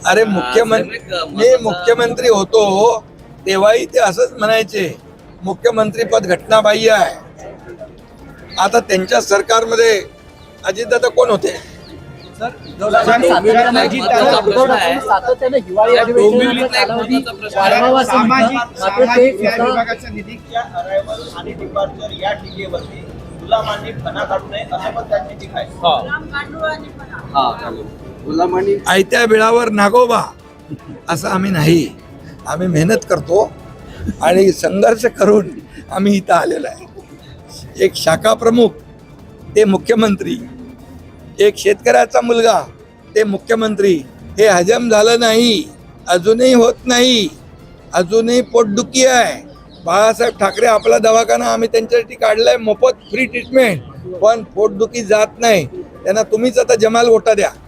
अरे मी मुख्यमंत्री होतो तेव्हाही ते असंच म्हणायचे मुख्यमंत्री पद घटनाबाह्य आहे. आता त्यांच्या सरकारमध्ये अजितदादा कोण होते? सातत्याने हिवाळी अधिवेशनाचा कालावधी वाढवावा असं म्हणतात. मात्र ते विभागाचा निधी अरायवल आणि डिपार्चर या टीकेवरती गुलामांनी फणा काढू नये असं पण त्यांची टीका आहे. आयत्या बिळावर नागोबा असं आम्ही नाही. आम्ही मेहनत करतो आणि संघर्ष करून आम्ही इथं आलेलो आहे. एक शाखा प्रमुख ते मुख्यमंत्री, एक शेतकऱ्याचा मुलगा ते मुख्यमंत्री, हे हजम झालं नाही, अजूनही होत नाही, अजूनही पोटदुखी आहे. बाळासाहेब ठाकरे आपला दवाखाना आम्ही त्यांच्यासाठी काढलाय, मोफत फ्री ट्रीटमेंट, पण पोटदुखी जात नाही. त्यांना तुम्हीच आता जमाल वोटा द्या.